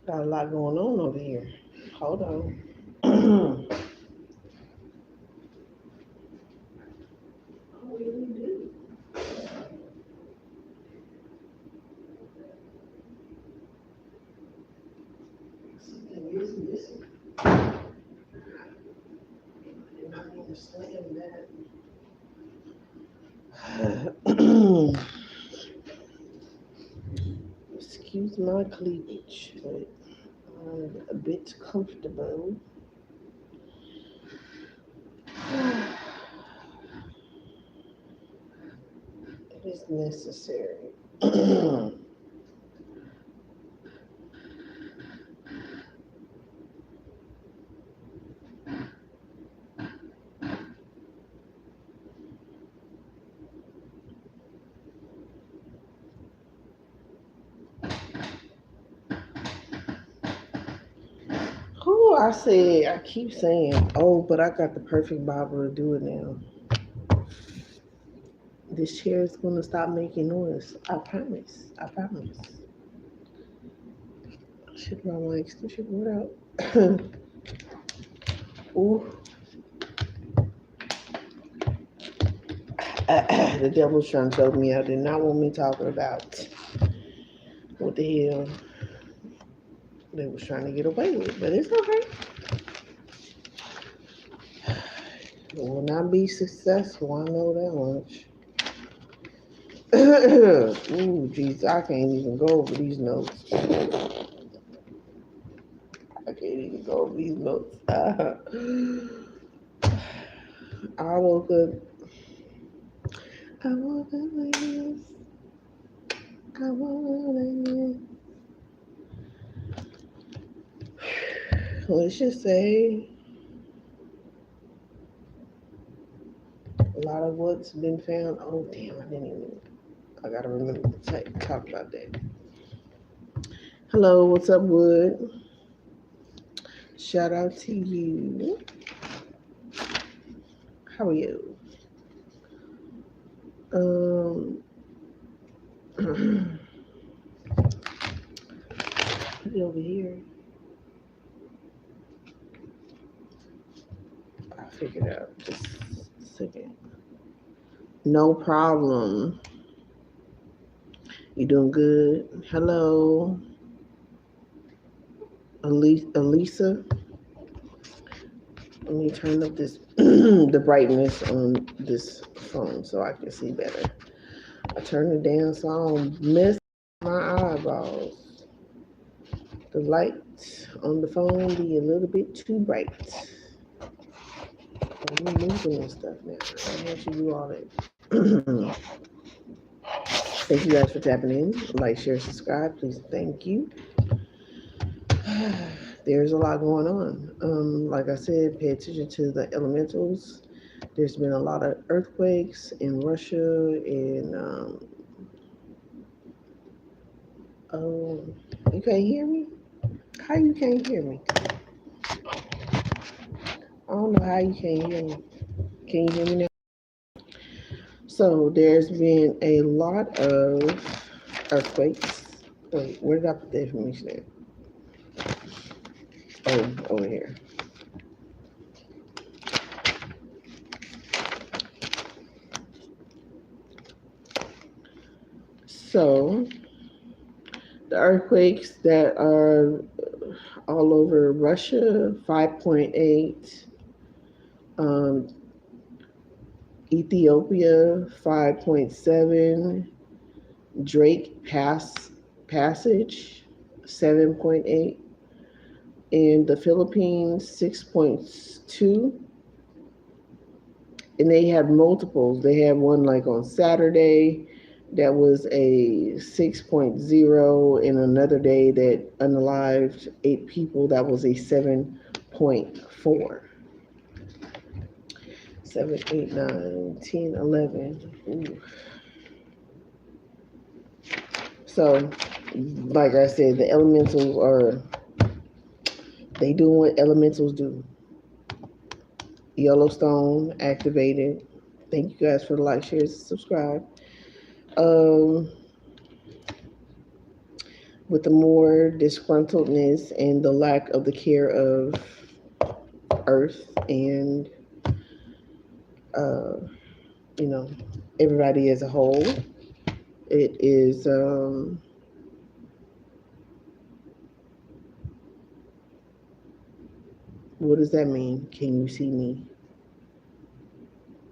Got a lot going on over here. Hold on. I really do. Something is missing. And I want to slam that. Excuse my cleavage, but I'm a bit comfortable. It is necessary. Who I keep saying, oh, but I got the perfect bobber to do it now. This chair is gonna stop making noise. I promise. I promise. I should run my extension cord out. Ooh, the devil's trying to choke me out. Did not want me talking about what the hell they was trying to get away with, but it's okay. It will not be successful. I know that much. Ooh, jeez, I can't even go over these notes. I can't even go over these notes. I woke up. I woke up like this. I woke up like this. Let's just say a lot of what's been found. Oh damn! I didn't even. I gotta remember to talk about that. Hello, what's up, Wood? Shout out to you. How are you? Um, put it over here. I figured out. Just a second. No problem. You doing good? Hello, Elisa. Let me turn up this the brightness on this phone so I can see better. I turn it down so I don't mess my eyeballs. The light on the phone be a little bit too bright. I'm moving and stuff now. I want you to do all that. Thank you guys for tapping in. Like, share, subscribe. Please, thank you. There's a lot going on. Like I said, pay attention to the elementals. There's been a lot of earthquakes in Russia and oh, you can't hear me? How you can't hear me? I don't know how you can't hear me. Can you hear me now? So there's been a lot of earthquakes. Wait, where did I put the information at? Oh, over here. So the earthquakes that are all over Russia, 5.8, um, Ethiopia, 5.7, Drake Passage, 7.8, in the Philippines, 6.2, and they have multiples. They had one like on Saturday that was a 6.0, and another day that unalived 8 people that was a 7.4. 7, 8, 9, 10, 11. Ooh. So, like I said, the elementals are, they doing what elementals do. Yellowstone activated. Thank you guys for the like, share, subscribe. Um, with the more disgruntledness and the lack of the care of Earth and uh, you know, everybody as a whole. It is what does that mean? Can you see me?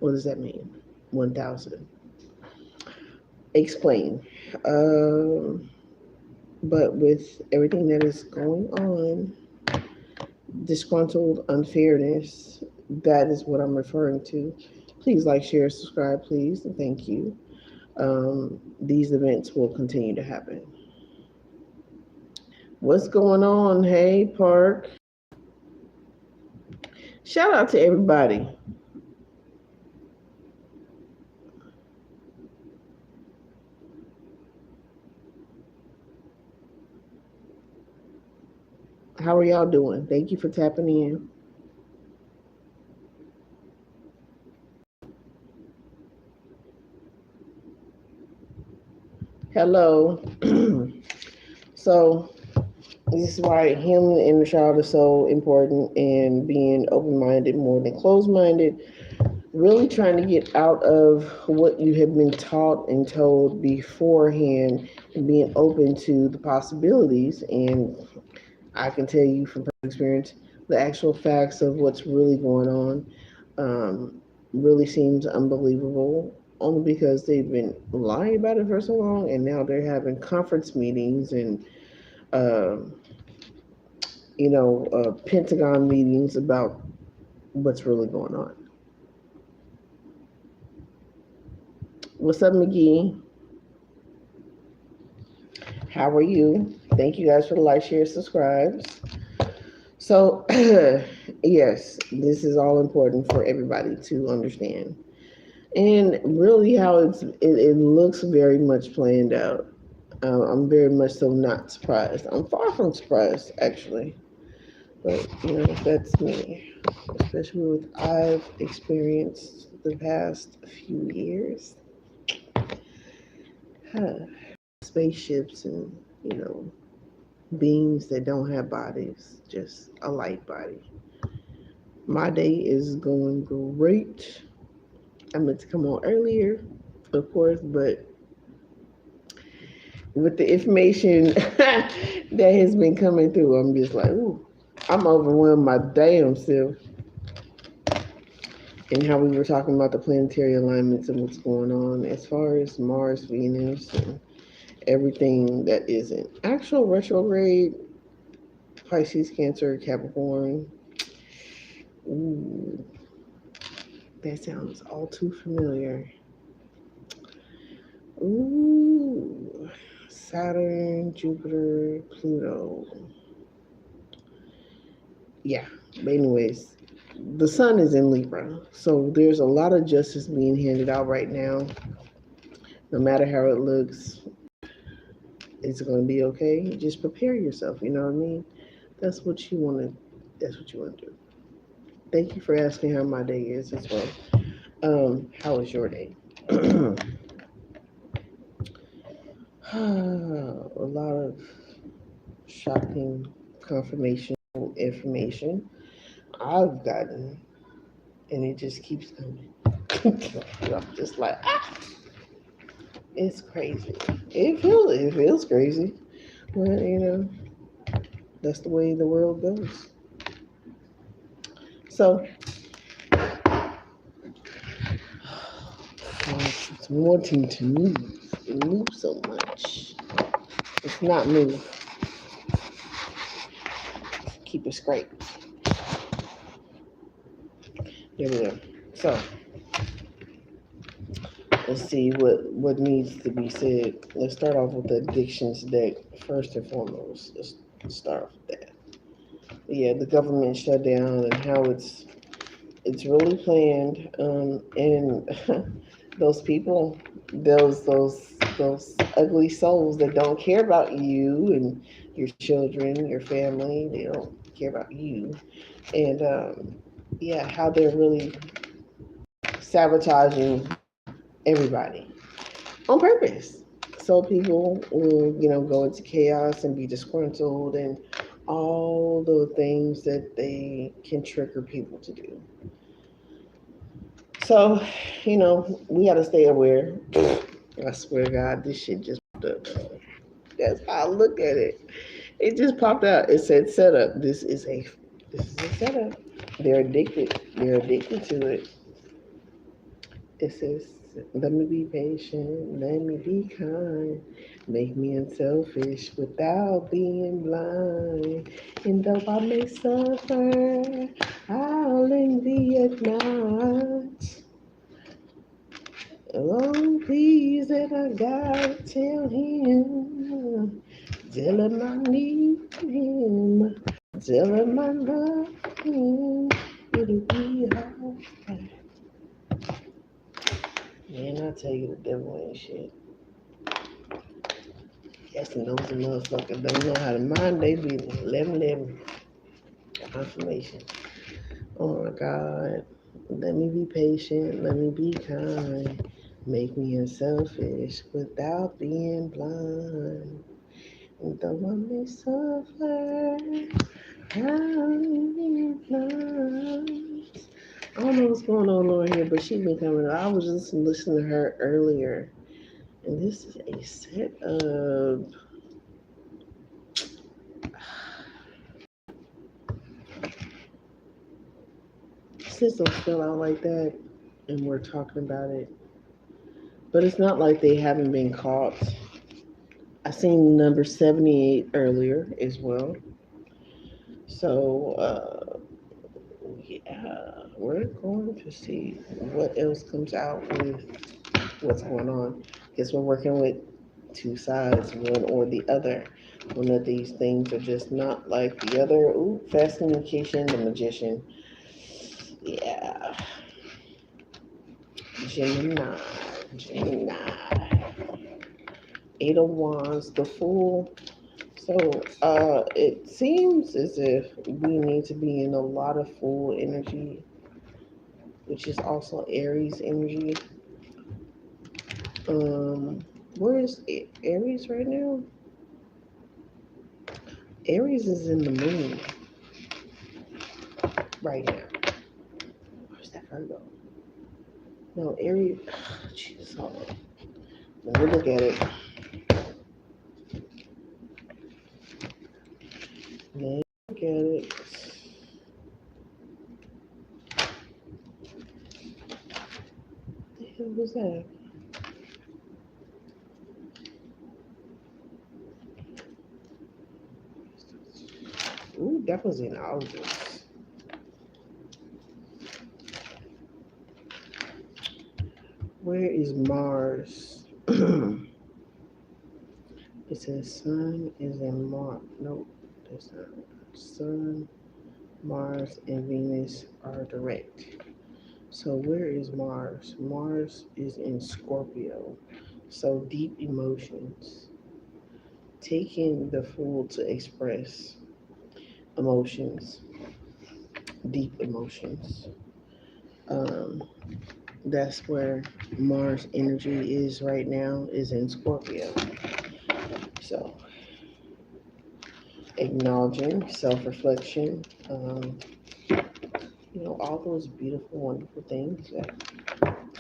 What does that mean? 1,000. Explain. Um, but with everything that is going on, disgruntled unfairness, that is what I'm referring to. Please like, share, subscribe, please, and thank you. These events will continue to happen. What's going on? Hey, Park. Shout out to everybody. How are y'all doing? Thank you for tapping in. Hello. So, this is why healing the inner child is so important and being open minded more than closed minded. Really trying to get out of what you have been taught and told beforehand and being open to the possibilities. And I can tell you from personal experience, the actual facts of what's really going on really seems unbelievable. Only because they've been lying about it for so long, and now they're having conference meetings and um Pentagon meetings about what's really going on. What's up, McGee? How are you? Thank you guys for the like, share, subscribes. So, yes, this is all important for everybody to understand. And really, how it looks very much planned out. I'm very much so not surprised. I'm far from surprised, actually. But that's me, especially with I've experienced the past few years. Huh. Spaceships and beings that don't have bodies, just a light body. My day is going great. I meant to come on earlier, of course, but with the information that has been coming through, I'm just like, ooh, I'm overwhelmed my damn self. And how we were talking about the planetary alignments and what's going on as far as Mars, Venus, and everything that isn't actual retrograde, Pisces, Cancer, Capricorn. Ooh, that sounds all too familiar. Ooh, Saturn, Jupiter, Pluto. Yeah, but anyways, the sun is in Libra. So there's a lot of justice being handed out right now. No matter how it looks, it's going to be okay. Just prepare yourself. You know what I mean? That's what you want to. That's what you want to do. Thank you for asking how my day is as well. How was your day? A lot of shocking confirmation information I've gotten, and it just keeps coming. I'm just like, it's crazy. It feels crazy, but that's the way the world goes. So, it's wanting to move so much. It's not move. Keep it straight. There we go. So, let's see what needs to be said. Let's start off with the addictions deck first and foremost. Let's start off with that. Yeah, the government shutdown and how it's really planned. And those people, those ugly souls that don't care about you and your children, your family, they don't care about you. And yeah, how they're really sabotaging everybody on purpose. So people will, go into chaos and be disgruntled and all the things that they can trigger people to do. So, we got to stay aware. I swear to God, this shit just popped up. That's how I look at it. It just popped out. It said setup. This is a setup. They're addicted. They're addicted to it. It says, let me be patient, let me be kind, make me unselfish without being blind. And though I may suffer, I'll envy acknowledge. Long please that I gotta tell him, tell him I need him, tell him I love him, it'll be hard. Man, I tell you, the devil ain't shit. Yes, and those motherfuckers don't know how to mind they business. 11 confirmation. Oh my God. Let me be patient. Let me be kind. Make me unselfish without being blind. And though I may suffer, I'll be blind. I don't know what's going on here, but she been coming. I was just listening to her earlier. And this is a set of systems fell out like that, and we're talking about it. But it's not like they haven't been caught. I seen number 78 earlier as well. So, yeah, we're going to see what else comes out with what's going on. Guess we're working with two sides, one or the other. One of these things are just not like the other. Ooh, fast communication, the magician. Yeah. Gemini. Eight of Wands, the Fool. So it seems as if we need to be in a lot of Fool energy, which is also Aries energy. Where is Aries right now? Aries is in the moon right now. Where's that Virgo? No, Aries. Jesus, hold on. Let me look at it. Let me look at it. What the hell was that? Ooh, that was in August. Where is Mars? It says Sun is in Mars. Nope, that's not. Sun, Mars, and Venus are direct. So where is Mars? Mars is in Scorpio. So deep emotions. Taking the Fool to express emotions, deep emotions. Um, that's where Mars energy is right now, is in Scorpio. So acknowledging self-reflection, all those beautiful, wonderful things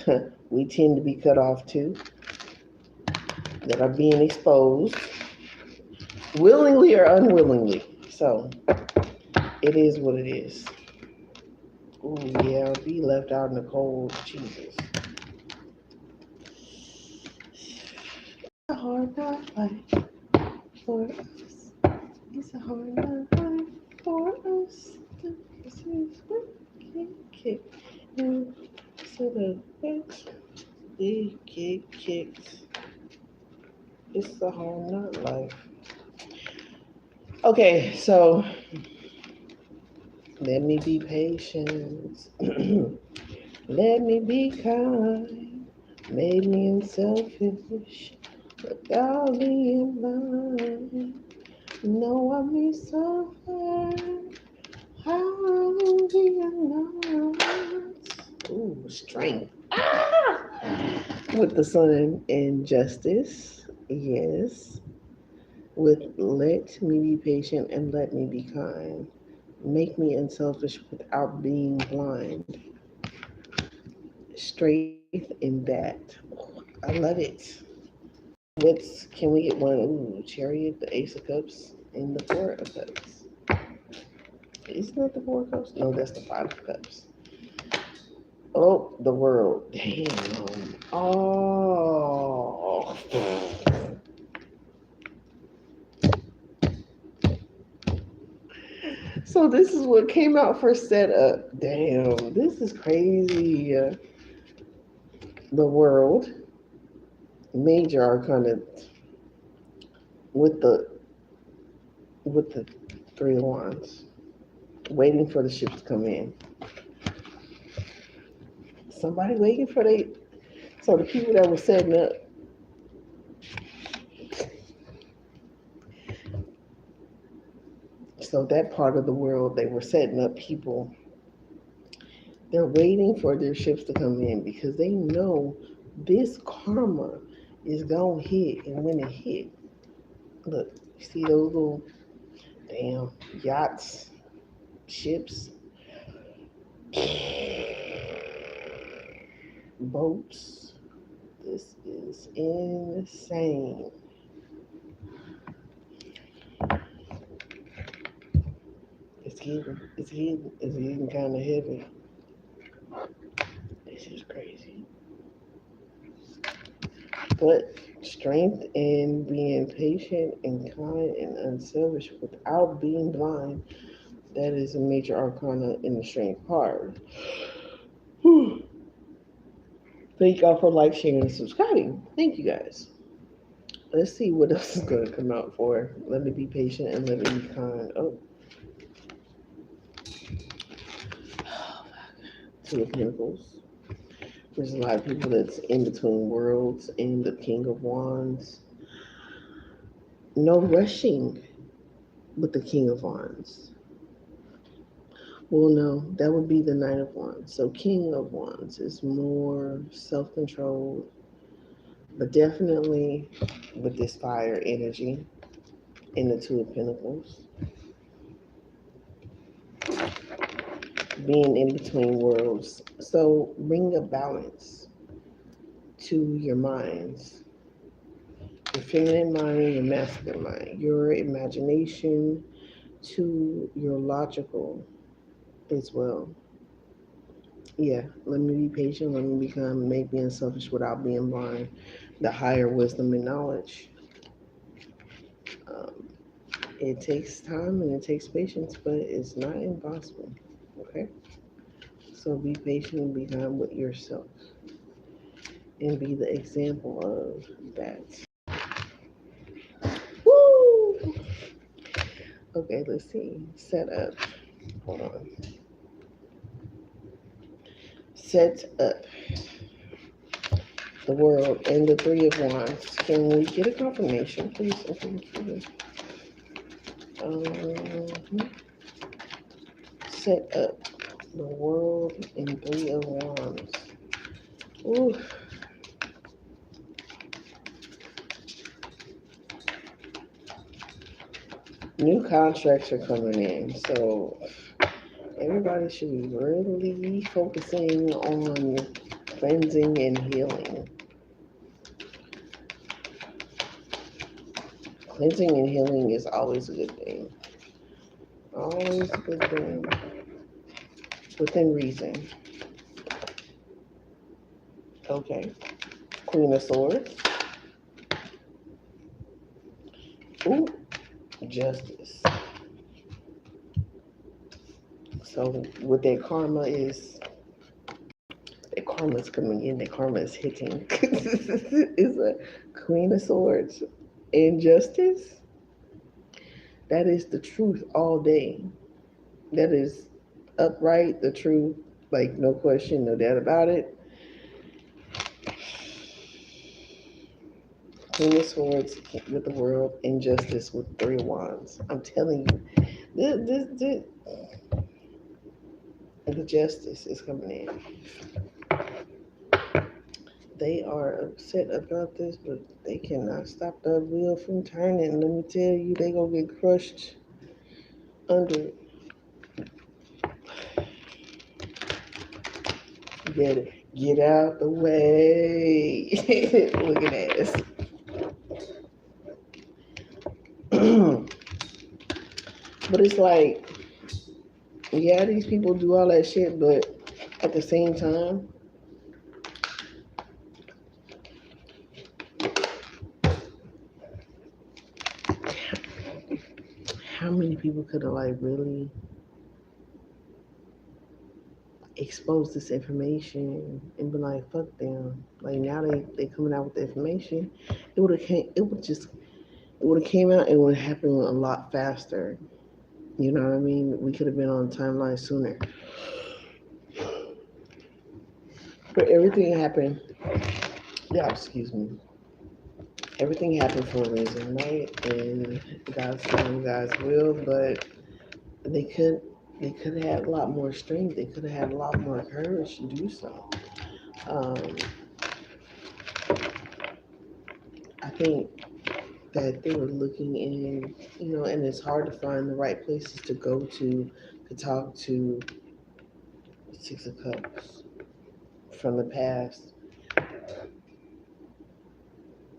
that we tend to be cut off to, that are being exposed, willingly or unwillingly. So it is what it is. Ooh, yeah, be left out in the cold. Jesus. It's a hard life for us. It's a hard life for us. This is what kick. And so the bitch, they get kicked. It's a hard nut life. Okay, so let me be patient. Let me be kind. Made me unselfish without being blind. No, I may suffer. How will be not? Ooh, strength. Ah! With the sun and justice. Yes. With let me be patient and let me be kind. Make me unselfish without being blind. Strength in that. I love it. Can we get one? Ooh, Chariot, the Ace of Cups, and the Four of Cups. Isn't that the Four of Cups? No, that's the Five of Cups. Oh, the World. Damn. Oh. So this is what came out for setup. Damn, this is crazy. The World, Major Arcana with the with the Three of Wands, waiting for the ships to come in. Somebody waiting for they. So the people that were setting up. So that part of the world, they were setting up people. They're waiting for their ships to come in because they know this karma is gonna hit, and when it hit, look, you see those little damn yachts, ships, boats. This is insane. It's getting kind of heavy. This is crazy. But strength in being patient and kind and unselfish without being blind, that is a major arcana in the strength card. Whew. Thank y'all for like, sharing, and subscribing. Thank you guys. Let's see what else is going to come out for. Let me be patient and let me be kind. Oh, Two of Pentacles. There's a lot of people that's in between worlds and the King of Wands. No rushing with the King of Wands. Well, no, that would be the Knight of Wands. So King of Wands is more self-controlled, but definitely with this fire energy in the Two of Pentacles. Being in between worlds. So bring a balance to your minds. Your feminine mind and your masculine mind. Your imagination to your logical as well. Yeah, let me be patient, let me become, make being selfish without being blind. The higher wisdom and knowledge. Um, it takes time and it takes patience, but it's not impossible. Okay? So be patient and be kind with yourself and be the example of that. Woo! Okay, let's see. Set up. Hold on. Set up the world and the Three of Wands. Can we get a confirmation, please? Set up the world and Three of Wands. Ooh. New contracts are coming in, so everybody should be really focusing on cleansing and healing. Cleansing and healing is always a good thing. Always a good thing. Within reason. Okay. Queen of Swords. Ooh, Justice. So what that karma is, that karma is coming in, that karma is hitting. Is a Queen of Swords and Justice. That is the truth all day. That is upright, the truth, like no question, no doubt about it. Queen of Swords with the world, injustice with Three of Wands. I'm telling you, the justice is coming in. They are upset about this, but they cannot stop the wheel from turning. Let me tell you, they gonna get crushed under. Get out the way. Look at this. But it's like, yeah, these people do all that shit, but at the same time, how many people could have like really exposed this information and been like, fuck them. Like now they coming out with the information. It would have came out and would have happened a lot faster. You know what I mean? We could have been on the timeline sooner. But everything happened. Yeah, excuse me. Everything happened for a reason, right? And God's time, God's will. But they could they could have had a lot more strength. They could have had a lot more courage to do so. Um, I think that they were looking in, and it's hard to find the right places to go to talk to Six of Cups from the past.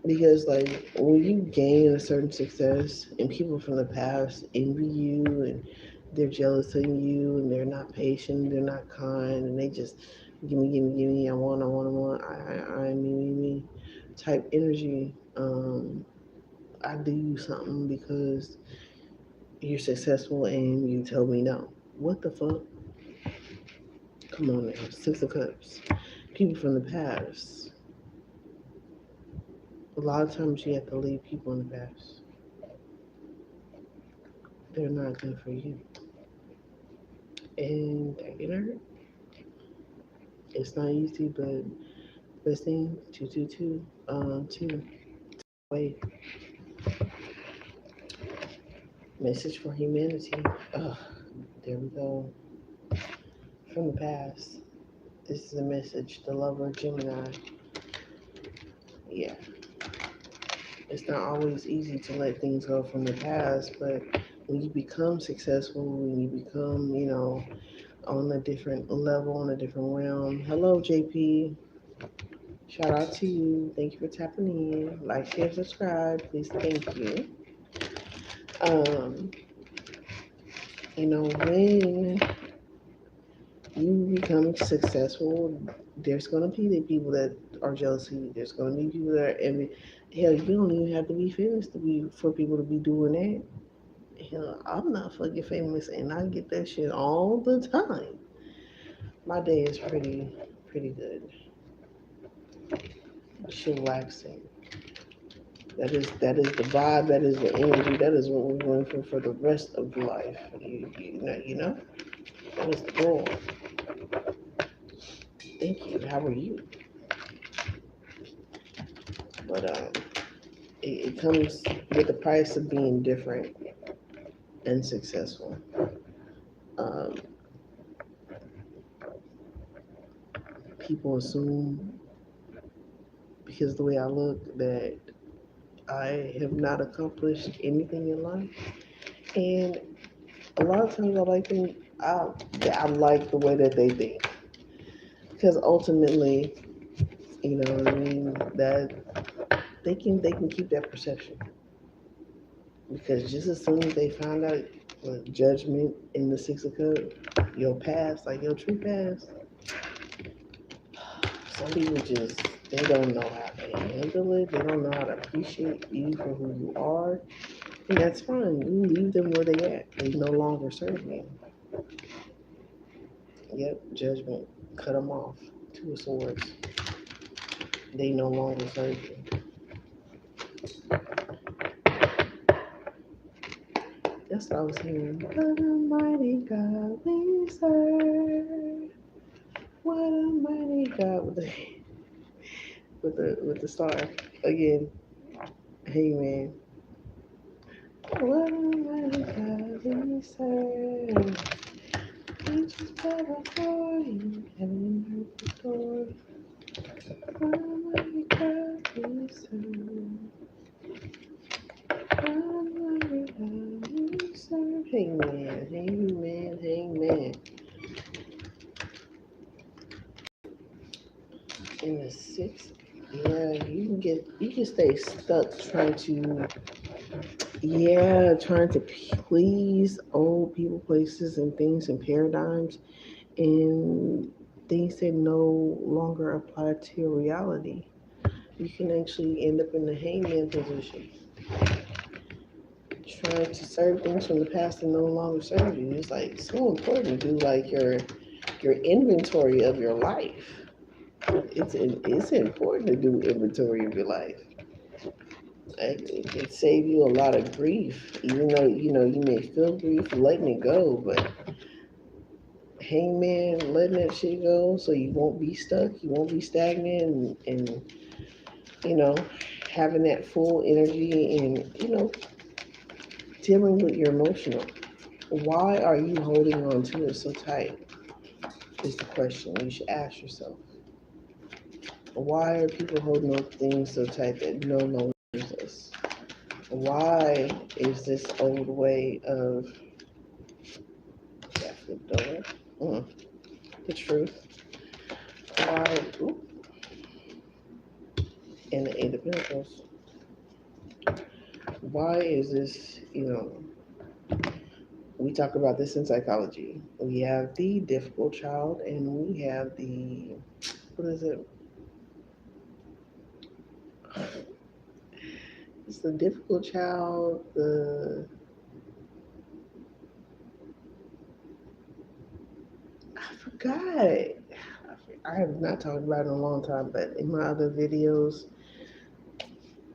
Because, like, when you gain a certain success and people from the past envy you and they're jealous of you and they're not patient, they're not kind, and they just give me, I want, me type energy. I do you something because you're successful and you told me no. What the fuck? Come on now. Six of Cups. People from the past. A lot of times you have to leave people in the past. They're not good for you. And that can hurt. It's not easy, but best thing, 222, two. Wait, message for humanity. Ugh, there we go. From the past. This is a message. The lover, Gemini. Yeah. It's not always easy to let things go from the past, but when you become successful, when you become, on a different level, on a different realm. Hello, JP. Shout out to you. Thank you for tapping in. Like, share, subscribe. Please, thank you. Um, when you become successful, there's gonna be the people that are jealous of you. There's gonna be people that are envy. Hell, you don't even have to be famous for people to be doing that. Hell, I'm not fucking famous, and I get that shit all the time. My day is pretty good. Chillaxing. That is the vibe. That is the energy. That is what we're going for the rest of life. You know. That is the goal. Thank you. How are you? But it comes with the price of being different and successful. Um, People assume because the way I look that I have not accomplished anything in life, and a lot of times I like the way that they think because ultimately, you know what I mean, that they can keep that perception because just as soon as they find out judgment in the Six of Cups, your past, like your true past, some people just they don't know how to handle it. They don't know how to appreciate you for who you are, and that's fine. You leave them where they at. They no longer serve you. Yep, judgment. Cut them off. Two of Swords. They no longer serve you. That's what I was hearing. What a mighty God we serve. What a mighty God with the star again. Hey man. What a mighty God we serve. We just bow before you, heaven and earth adore. Hangman, hangman, hangman. In the sixth, yeah, you can stay stuck trying to please old people, places, and things and paradigms, and things that no longer apply to your reality. You can actually end up in the hangman position, trying to serve things from the past that no longer serve you. It's like so important to do like your inventory of your life. It's important to do inventory of your life. It can save you a lot of grief, even though you may feel grief letting it go, but hangman, letting that shit go so you won't be stuck, you won't be stagnant, and you know, having that full energy and dealing with your emotional. Why are you holding on to it so tight? Is the question you should ask yourself. Why are people holding on to things so tight that no longer exist? Why is this old way of the truth? Why? And the Eight of Pentacles. Why is this? We talk about this in psychology. We have the difficult child, and we have the what is it? It's the difficult child. I forgot. I have not talked about it in a long time, but in my other videos,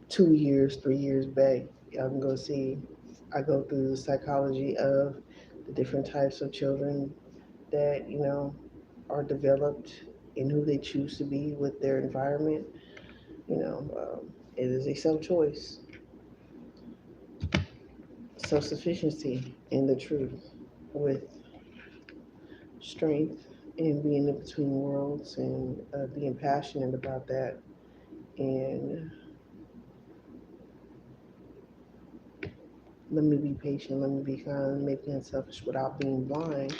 2 years, 3 years back, y'all can go see. I go through the psychology of the different types of children that are developed in who they choose to be with their environment. It is a self-choice, self-sufficiency in the truth, with strength and being in between worlds and being passionate about that. And let me be patient, let me be kind, let me be unselfish without being blind.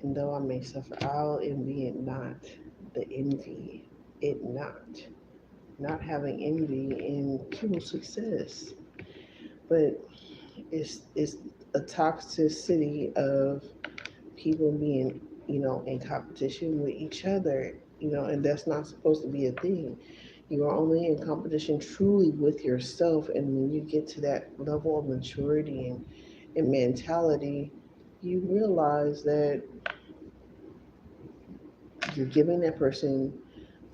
And though I may suffer, I'll envy it not. The envy it not having envy in people's success. But it's a toxicity of people being, in competition with each other, and that's not supposed to be a thing. You are only in competition truly with yourself, and when you get to that level of maturity and mentality, you realize that you're giving that person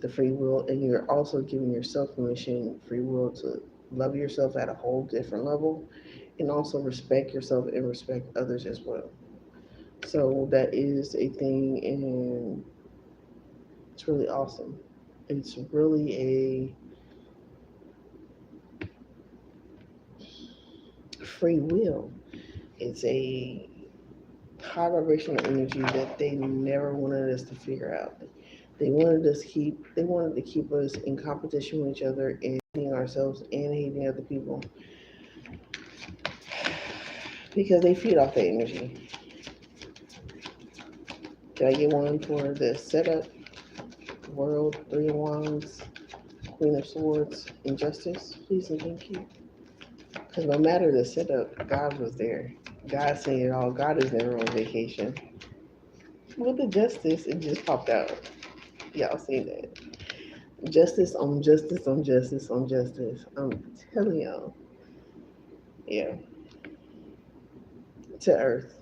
the free will, and you're also giving yourself permission, free will to love yourself at a whole different level, and also respect yourself and respect others as well. So that is a thing, and it's really awesome. It's really a free will. It's a high vibrational energy that they never wanted us to figure out. They wanted to keep us in competition with each other and hating ourselves and hating other people because they feed off that energy. Can I get one for the setup? World, Three of Wands, Queen of Swords, and Justice, please and thank you. Because no matter the setup, God was there. God seen it all. God is never on vacation. With the Justice, it just popped out. Y'all seen that? Justice on justice on justice on justice. I'm telling y'all. Yeah. To Earth.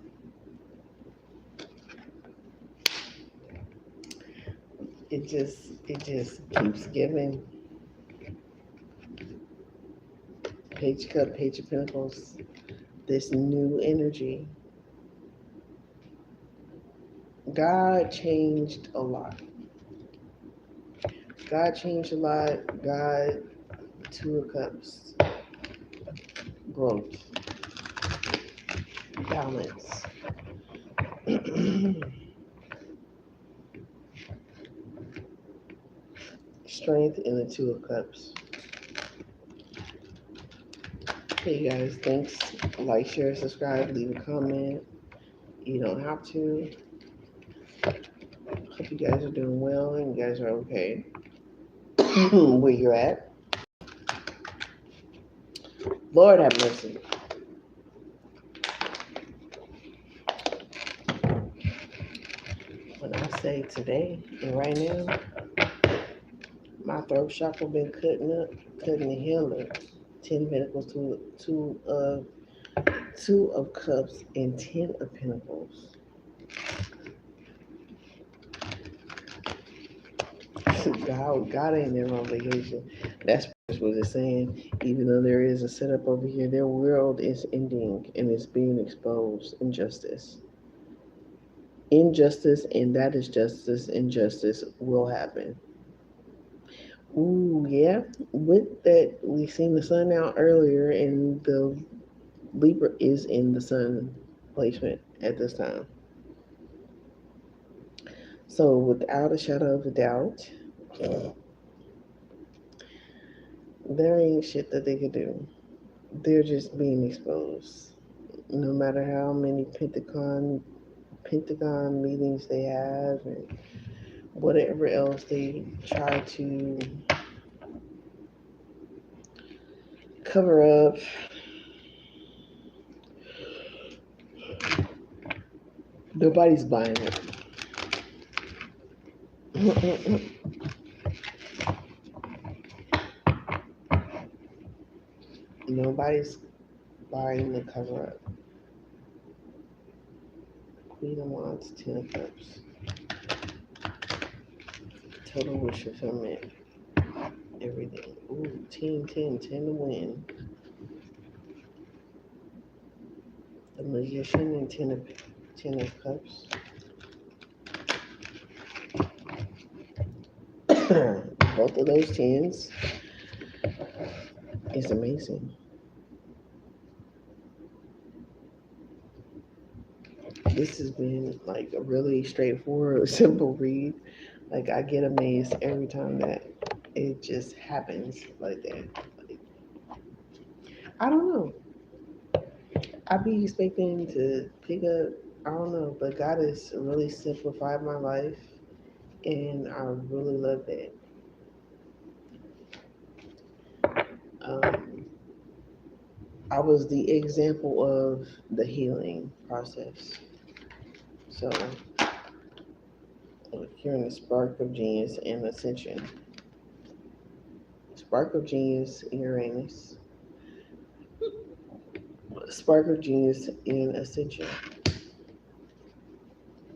It just keeps giving. Page Cup, Page of Pentacles. This new energy. God changed a lot. God changed a lot. God, Two of Cups, growth, balance. Strength in the Two of Cups. Hey guys, thanks. Like, share, subscribe, leave a comment. You don't have to. Hope you guys are doing well and you guys are okay where you're at. Lord have mercy. When I say today and right now, my throat chakra been cutting the hell up. 10 Pentacles, two of Cups, and 10 of Pentacles. God ain't never on vacation. That's what it's saying. Even though there is a setup over here, their world is ending and it's being exposed. Injustice. Injustice, and that is justice. Injustice will happen. Ooh, yeah. With that, we seen the sun out earlier, and the Libra is in the sun placement at this time. So, without a shadow of a doubt, there ain't shit that they could do. They're just being exposed. No matter how many Pentagon meetings they have and whatever else they try to cover up, nobody's buying it. Nobody's buying the cover up. Queen of Wands, 10 of Cups. Total wish fulfillment. Everything. Ooh, 10 to win. The Magician and 10 of Cups. Both of those 10s is amazing. This has been like a really straightforward, simple read. Like I get amazed every time that it just happens like that. Like, I don't know. I be expecting to pick up. I don't know, but God has really simplified my life, and I really love that. Um, I was the example of the healing process. So here in the Spark of Genius and Ascension. Spark of Genius, Uranus. Spark of Genius in Ascension.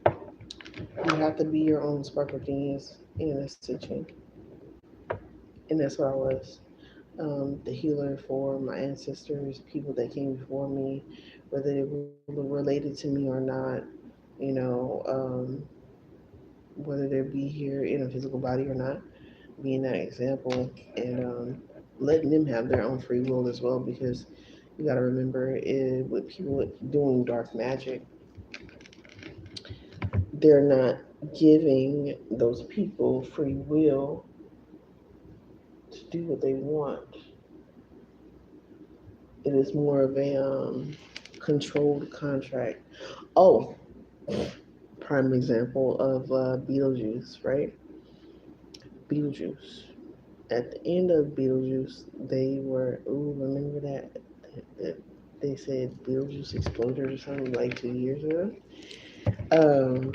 You have to be your own spark of genius in Ascension. And that's what I was. The healer for my ancestors, people that came before me, whether they were related to me or not, you know, whether they be here in a physical body or not, being that example and letting them have their own free will as well, because you got to remember with people doing dark magic, they're not giving those people free will to do what they want. It is more of a controlled contract. Oh, prime example of Beetlejuice, right? Beetlejuice. At the end of Beetlejuice, they were, ooh, remember that they said Beetlejuice exploded or something like 2 years ago? Um,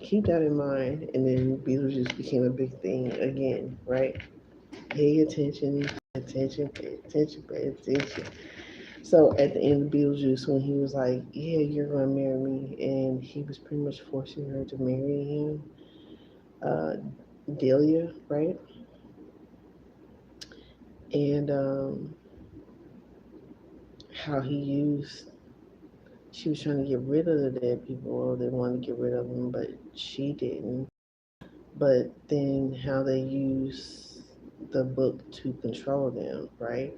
Keep that in mind. And then Beetlejuice became a big thing again, right? Pay attention, pay attention. So at the end of Beetlejuice, when he was like, "Yeah, you're gonna marry me," and he was pretty much forcing her to marry him, uh, Delia, right? And how he used, she was trying to get rid of the dead people, or they wanted to get rid of them, but she didn't. But then how they use the book to control them, right?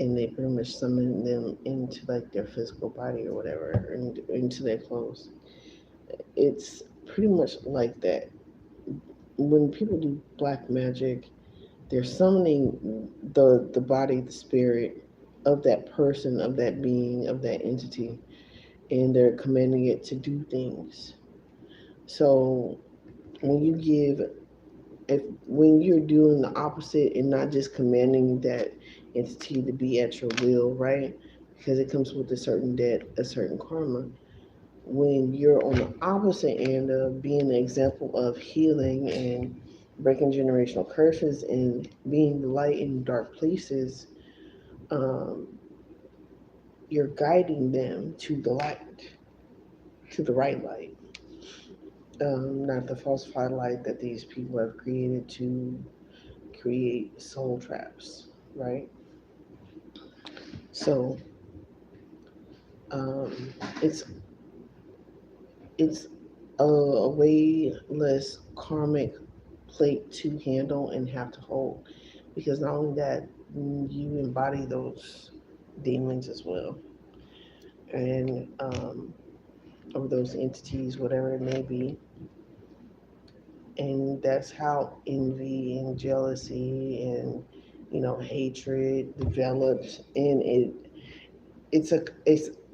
And they pretty much summon them into like their physical body or whatever, or into their clothes. It's pretty much like that. when people do black magic, they're summoning the body, the spirit of that person, of that being, of that entity, and they're commanding it to do things. So when you give, if when you're doing the opposite and not just commanding that entity to be at your will, right? Because it comes with a certain debt, a certain karma. When you're on the opposite end of being an example of healing and breaking generational curses and being the light in dark places, um, you're guiding them to the light, to the right light, not the falsified light that these people have created to create soul traps, right? So um, it's it's a way less karmic plate to handle and have to hold, because not only that, you embody those demons as well, and of those entities, whatever it may be. And that's how envy and jealousy and hatred develops. And it's hold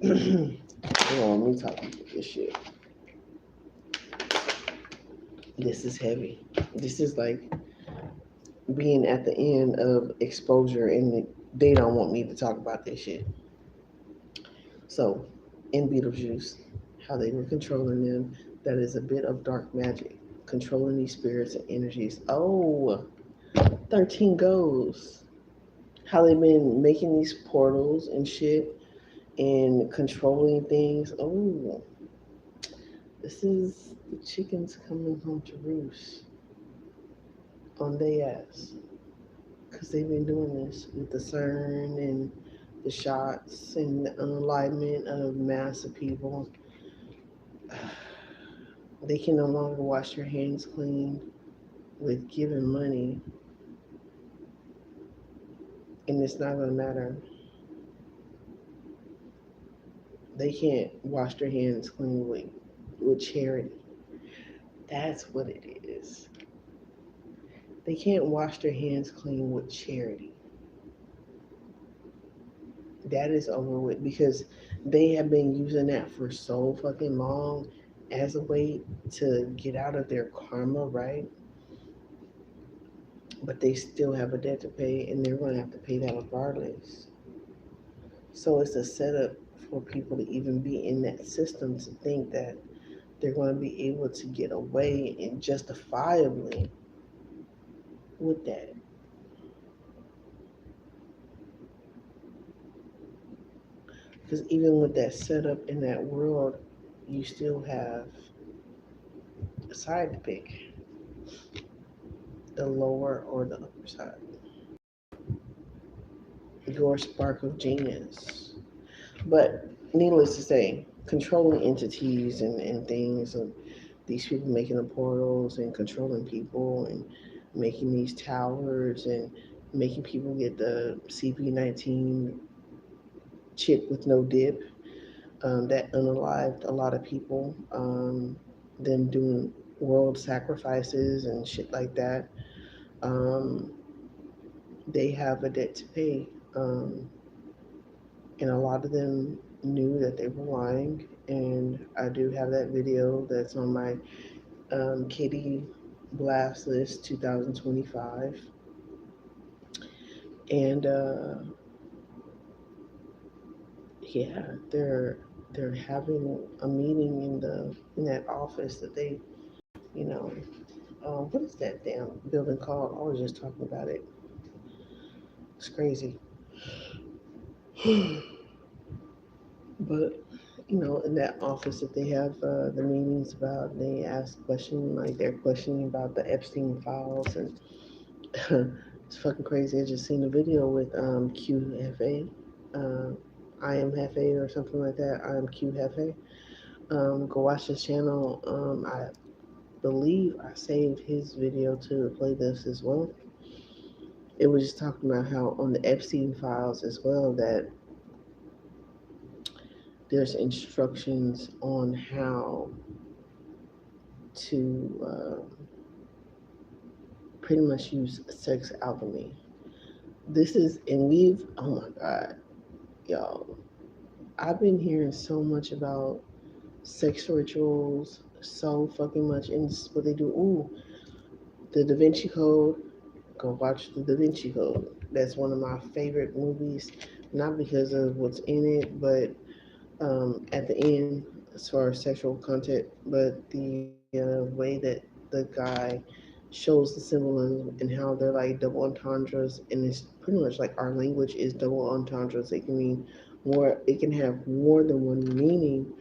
on, let me talk about this shit. This is heavy. This is like being at the end of exposure, and they don't want me to talk about this shit. So in Beetlejuice, how they were controlling them, that is a bit of dark magic, controlling these spirits and energies. Oh, 13 goes. How they've been making these portals and shit and controlling things. Oh, this is the chickens coming home to roost on their ass. Because they've been doing this with the CERN and the shots and the unalignment of mass of people. They can no longer wash their hands clean with giving money, and it's not going to matter. They can't wash their hands clean with charity. That's what it is. They can't wash their hands clean with charity. That is over with, because they have been using that for so fucking long as a way to get out of their karma, right? But they still have a debt to pay, and they're going to have to pay that regardless. So it's a setup for people to even be in that system to think that they're going to be able to get away and justifiably with that. Because even with that setup in that world, you still have a side to pick, the lower or the upper side. Your spark of genius. But needless to say, controlling entities and things, and these people making the portals and controlling people and making these towers and making people get the CP19 chip with no dip, that unalived a lot of people. Them doing world sacrifices and shit like that. Um, they have a debt to pay. And a lot of them knew that they were lying. And I do have that video that's on my Kitty Blast List 2025. And yeah, they're having a meeting in that office that they, you know, what is that damn building called? I was just talking about it. It's crazy. But in that office that they have the meetings about, they ask questions, like they're questioning about the Epstein files, and it's fucking crazy. I just seen a video with QFA, I am Hefe or something like that. I am Q Hefe. Go watch his channel. I believe I saved his video to play this as well. It was just talking about how on the Epstein files as well, that there's instructions on how to pretty much use sex alchemy. This is, and we've, oh my God, y'all, I've been hearing so much about sex rituals, so fucking much, and this is what they do. Ooh, the Da Vinci Code. Go watch the Da Vinci Code. That's one of my favorite movies, not because of what's in it, but at the end, as far as sexual content, but the way that the guy shows the symbolism and how they're like double entendres, and it's pretty much like our language is double entendres. It can mean more. It can have more than one meaning,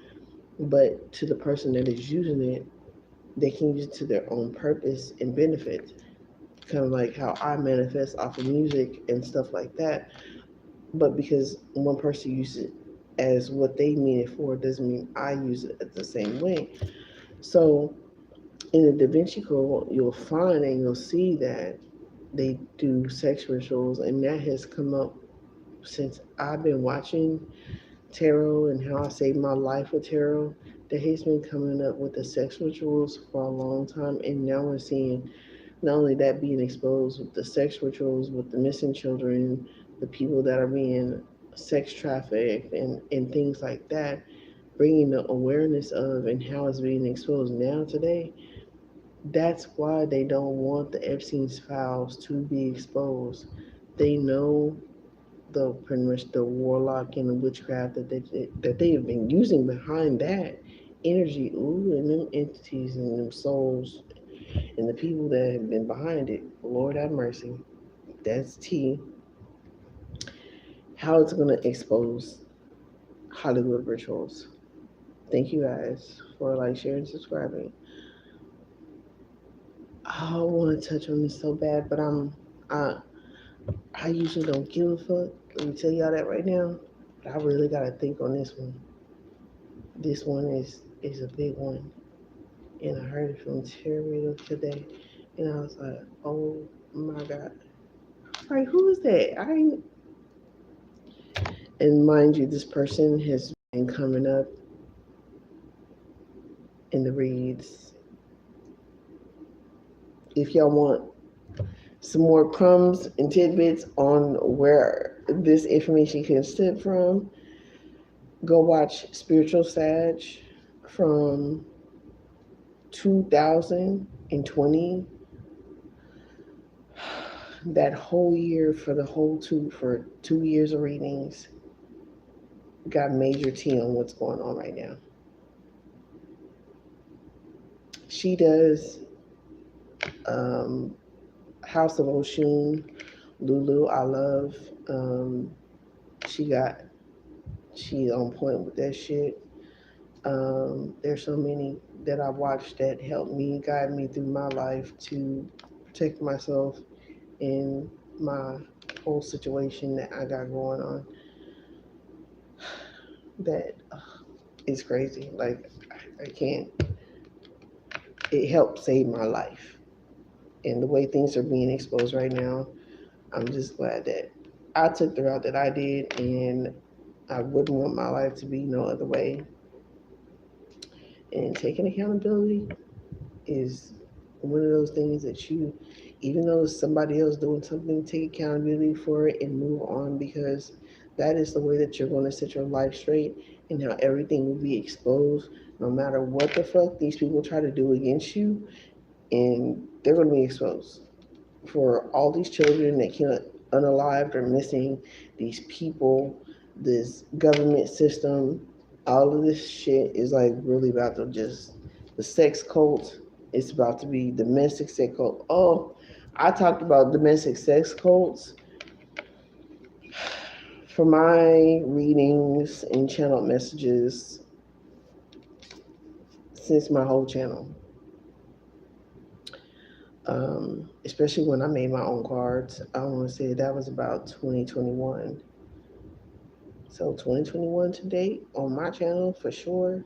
but to the person that is using it, they can use it to their own purpose and benefit. Kind of like how I manifest off of music and stuff like that. But because one person uses it as what they mean it for, doesn't mean I use it the same way. So in the Da Vinci Code, you'll find and you'll see that they do sex rituals, and that has come up since I've been watching tarot and how I saved my life with tarot. That has been coming up with the sex rituals for a long time, and now we're seeing not only that being exposed with the sex rituals, with the missing children, the people that are being sex trafficked, and things like that, bringing the awareness of and how it's being exposed now today. That's why they don't want the Epstein's files to be exposed. They know the pretty much the warlock and the witchcraft that they have been using behind that energy, ooh, and them entities and them souls and the people that have been behind it. Lord have mercy. That's T. How it's gonna expose Hollywood rituals. Thank you guys for like sharing, subscribing. I want to touch on this so bad, but I I usually don't give a fuck. Let me tell y'all that right now. But I really gotta think on this one. This one is a big one, and I heard it from Terry today, and I was like, oh my God. Like, who is that? I ain't. And mind you, this person has been coming up in the reads. If y'all want some more crumbs and tidbits on where this information can stem from, go watch Spiritual Sag from 2020. That whole year for the whole 2 years of readings got major tea on what's going on right now. She does House of Oshun, Lulu. I love. Um, she got she on point with that shit. There's so many that I watched that helped me guide me through my life to protect myself in my whole situation that I got going on. That is crazy. Like I can't. It helped save my life. And the way things are being exposed right now, I'm just glad that I took the route that I did, and I wouldn't want my life to be no other way. And taking accountability is one of those things that you, even though it's somebody else doing something, take accountability for it and move on, because that is the way that you're going to set your life straight, and how everything will be exposed no matter what the fuck these people try to do against you, and they're going to be exposed. For all these children that can't unalived or missing, these people, this government system, all of this shit is like really about to just the sex cult. It's about to be domestic sex cult. Oh, I talked about domestic sex cults for my readings and channel messages since my whole channel. Especially when I made my own cards. I want to say that was about 2021. So 2021 to date on my channel for sure.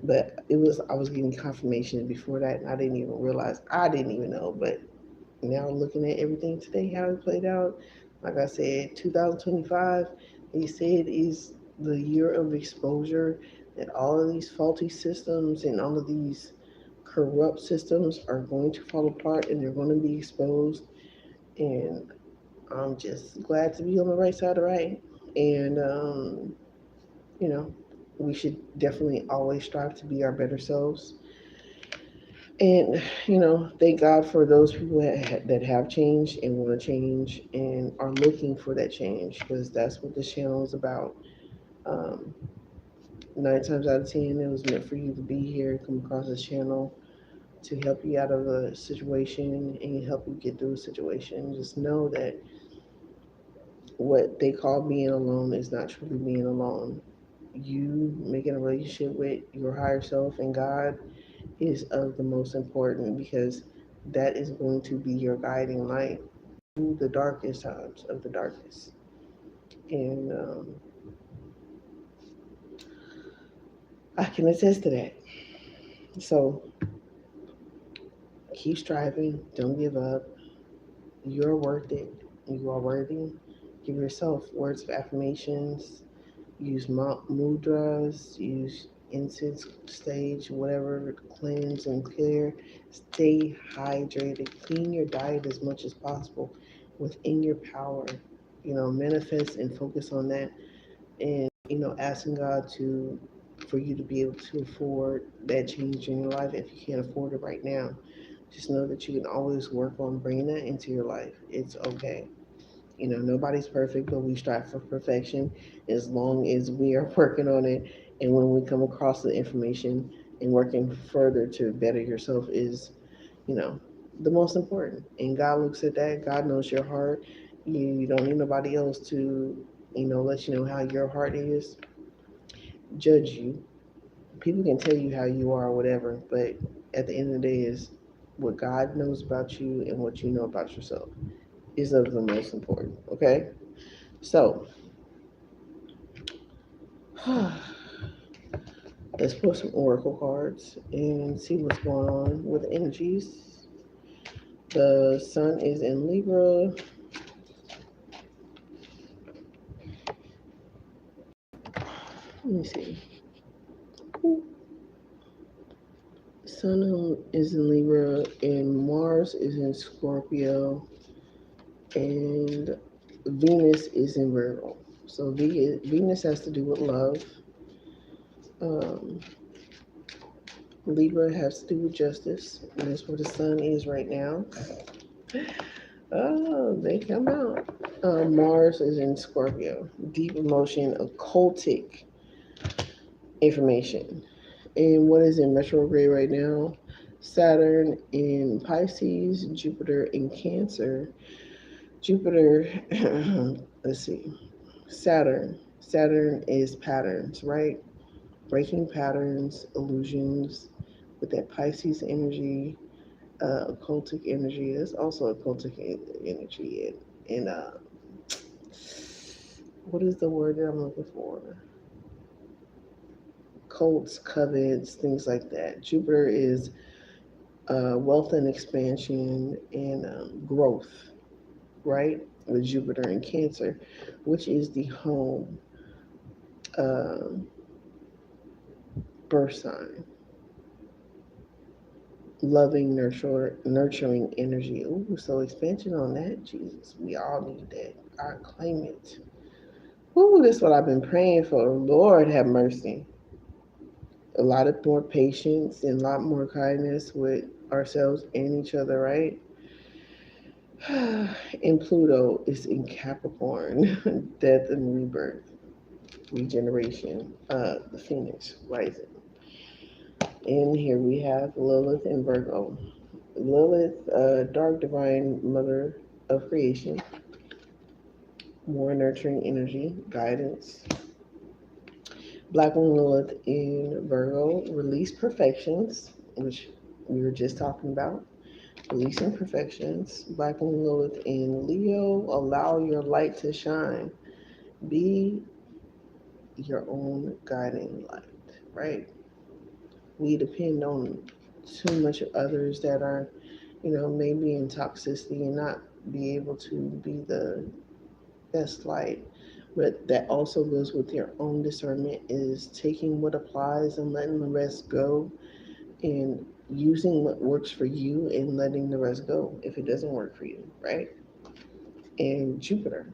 But I was getting confirmation before that, and I didn't even realize, I didn't even know. But now looking at everything today, how it played out, like I said, 2025, they said is the year of exposure, that all of these faulty systems and all of these corrupt systems are going to fall apart and they're going to be exposed. And I'm just glad to be on the right side of right. And, you know, we should definitely always strive to be our better selves. And, thank God for those people that have changed and want to change and are looking for that change because that's what this channel is about. Um, 9 times out of 10, it was meant for you to be here, come across this channel to help you out of a situation and help you get through a situation. Just know that what they call being alone is not truly being alone. You making a relationship with your higher self and God is of the most important because that is going to be your guiding light through the darkest times of the darkness. And I can attest to that. So keep striving, don't give up. You're worth it. You are worthy. Give yourself words of affirmations. Use mudras. Use incense stage, whatever. Cleanse and clear. Stay hydrated. Clean your diet as much as possible within your power. Manifest and focus on that. And asking God to for you to be able to afford that change in your life if you can't afford it right now. Just know that you can always work on bringing that into your life. It's okay. Nobody's perfect, but we strive for perfection as long as we are working on it. And when we come across the information and working further to better yourself is, you know, the most important. And God looks at that. God knows your heart. You don't need nobody else to, let you know how your heart is, judge you. People can tell you how you are or whatever, but at the end of the day is what God knows about you and what you know about yourself is of the most important. Okay? So let's pull some oracle cards and see what's going on with the energies. The sun is in Libra. Let me see. Sun is in Libra and Mars is in Scorpio and Venus is in Virgo. So Venus has to do with love. Um, Libra has to do with justice, and that's where the sun is right now. Oh, they come out. Mars is in Scorpio. Deep emotion, occultic information. And what is in retrograde right now? Saturn in Pisces, Jupiter in Cancer. Jupiter, let's see, Saturn. Saturn is patterns, right? Breaking patterns, illusions with that Pisces energy, occultic energy. There's also occultic energy in what is the word that I'm looking for? Cults, covets, things like that. Jupiter is wealth and expansion and growth, right? With Jupiter in Cancer, which is the home um, birth sign. Loving, nurturing energy. Ooh, so expansion on that, Jesus. We all need that. I claim it. Ooh, that's what I've been praying for. Lord have mercy. A lot of more patience and a lot more kindness with ourselves and each other, right? And Pluto is in Capricorn, death and rebirth, regeneration, the Phoenix rising. And here we have Lilith and Virgo. Lilith, dark divine mother of creation, more nurturing energy, guidance. Black Moon Lilith in Virgo, release perfections, which we were just talking about. Releasing perfections. Black Moon Lilith in Leo, allow your light to shine. Be your own guiding light, right? We depend on too much of others that are, maybe in toxicity and not be able to be the best light. But that also goes with your own discernment is taking what applies and letting the rest go and using what works for you and letting the rest go if it doesn't work for you, right? And Jupiter,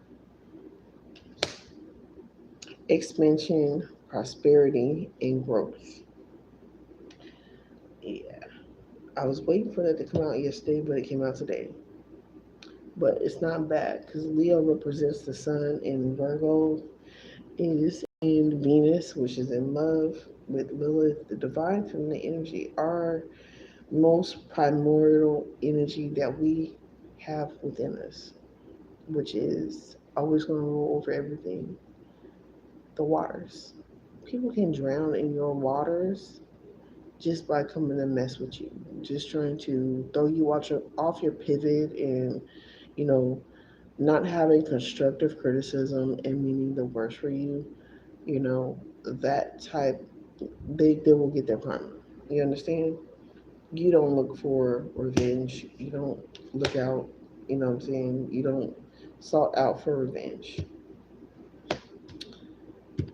expansion, prosperity, and growth. Yeah, I was waiting for that to come out yesterday, but it came out today. But it's not bad because Leo represents the sun, and Virgo is in Venus, which is in love with Lilith. The divine feminine energy, our most primordial energy that we have within us, which is always going to rule over everything. The waters. People can drown in your waters just by coming to mess with you, just trying to throw you off your pivot and, you know, not having constructive criticism and meaning the worst for you, that type, they will get their karma. You understand? You don't look for revenge. You don't look out, what I'm saying? You don't sought out for revenge.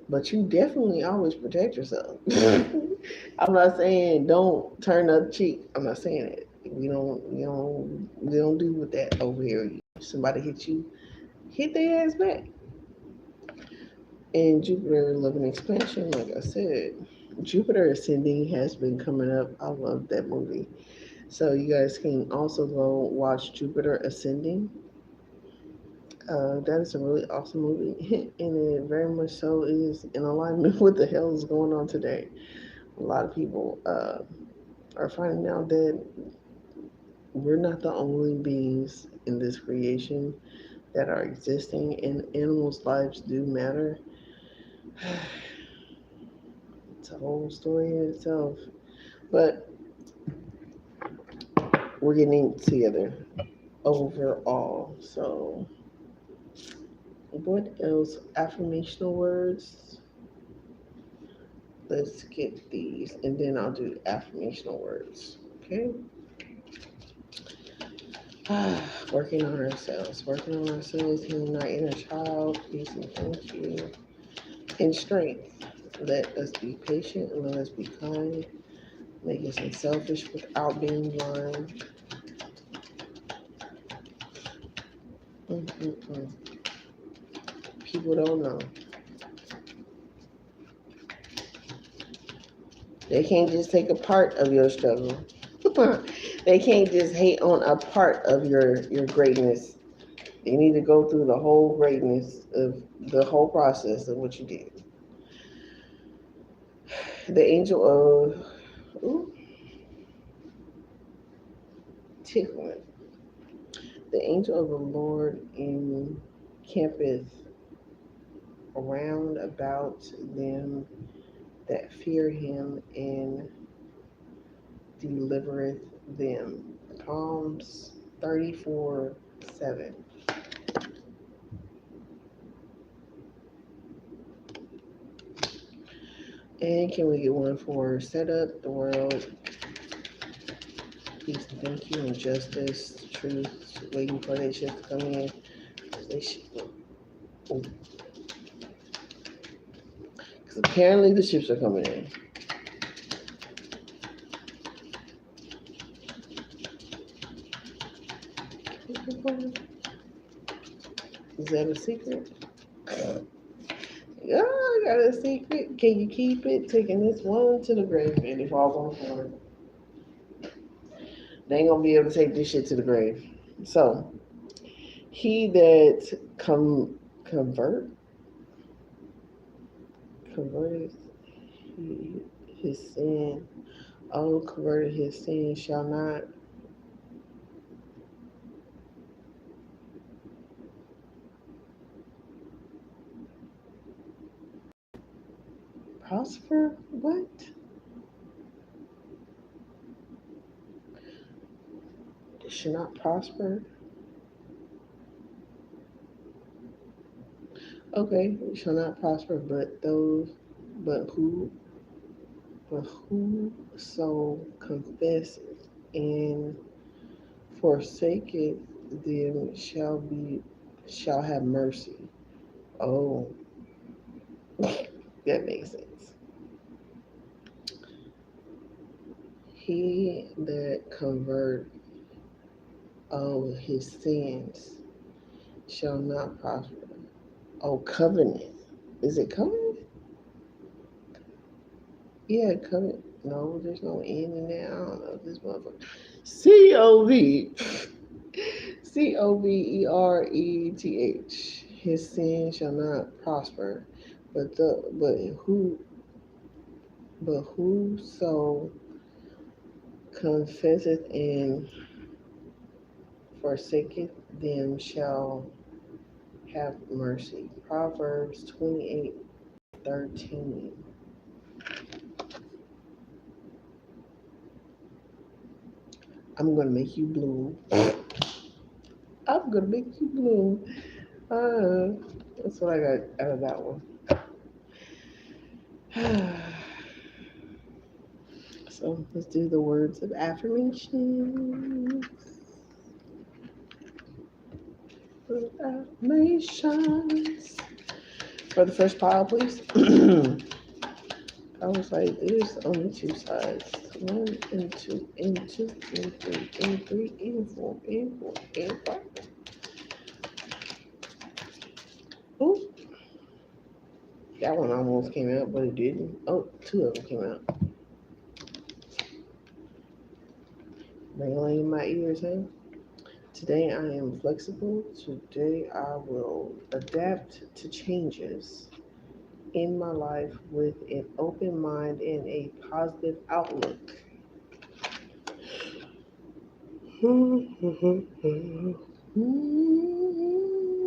But you definitely always protect yourself. I'm not saying don't turn the cheek. I'm not saying it. We don't do with that over here. Somebody hit you, hit their ass back. And Jupiter Loving Expansion, like I said, Jupiter Ascending has been coming up. I love that movie. So you guys can also go watch Jupiter Ascending. That is a really awesome movie, and it very much so is in alignment with the hell is going on today. A lot of people are finding out that we're not the only beings in this creation that are existing, and animals' lives do matter. It's a whole story in itself, but we're getting together overall. So, what else? Affirmational words. Let's get these, and then I'll do affirmational words. Okay. Working on ourselves, healing our inner child, peace and thank you, and strength. Let us be patient and let us be kind. Make us unselfish without being blind. Mm-mm-mm. People don't know. They can't just take a part of your struggle. They can't just hate on a part of your greatness. They need to go through the whole greatness of the whole process of what you did. The angel of tickling. The angel of the Lord encampeth round about them that fear him and delivereth them. Psalms 34:7. And can we get one for set up the world, peace and thank you, and justice, truth, waiting for their ship to come in. Because apparently the ships are coming in. Is that a secret? Yeah, I got a secret. Can you keep it? Taking this one to the grave and it falls on the floor. They ain't gonna be able to take this shit to the grave. So he that converted his sin, converted his sin shall not prosper. What? It should not prosper. Okay, it shall not prosper, but who, but whoso confesseth and forsaketh them shall have mercy. Oh, that makes sense. He that convert of his sins shall not prosper. Oh, covenant. Is it covenant? Yeah, covenant. No, there's no N in there. I don't know this motherfucker. Covereth. His sin shall not prosper, but whoso confesseth and forsaketh them shall have mercy. Proverbs 28:13. I'm gonna make you bloom. I'm gonna make you bloom. That's what I got out of that one. So let's do the words of affirmation. Affirmations. For the first pile, please. I was like, there's only two sides. One and two and two and three and three and four and four and five. Oh, that one almost came out, but it didn't. Oh, two of them came out. Ringling in my ears, huh? Today I am flexible. Today I will adapt to changes in my life with an open mind and a positive outlook.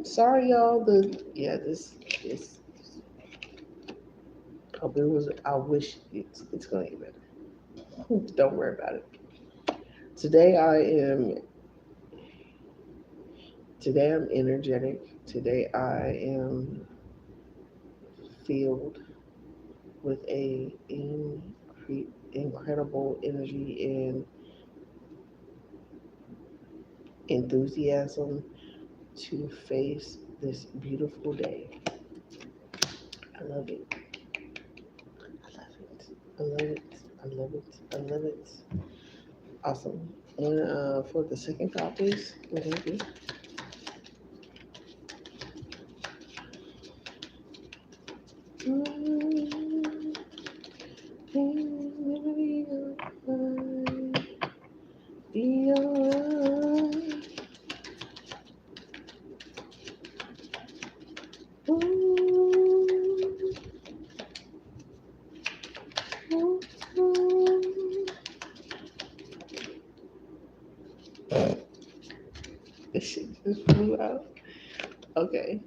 Sorry, y'all. This. Hope it was. I wish it's gonna get better. Don't worry about it. Today I am. Today I'm energetic. Today I am filled with a incredible energy and enthusiasm to face this beautiful day. I love it. I love it. I love it. I love it. I love it. Awesome. And for the second file, please. Thank you. Be alright. This shit just flew out. Okay.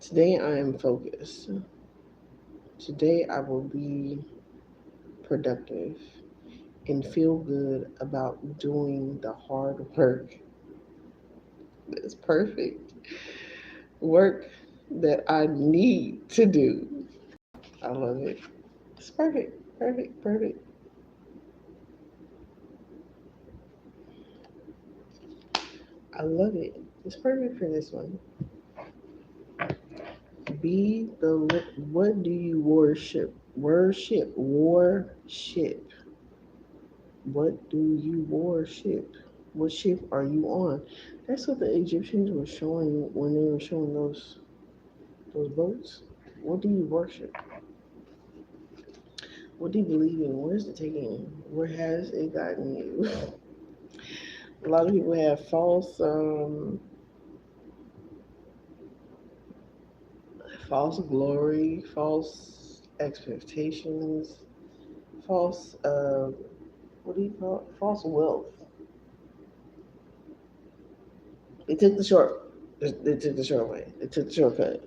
Today I am focused. Today I will be productive and feel good about doing the hard work. It's perfect. Work that I need to do. I love it. It's perfect. Perfect. Perfect. I love it. It's perfect for this one. Be the what do you worship? Worship. Worship. What do you worship? What ship are you on? That's what the Egyptians were showing when they were showing those boats. What do you worship? What do you believe in? Where's it taking you? Where has it gotten you? A lot of people have false glory, false expectations, false what do you call it? False wealth. They took the short. They took the short way. They took the shortcut.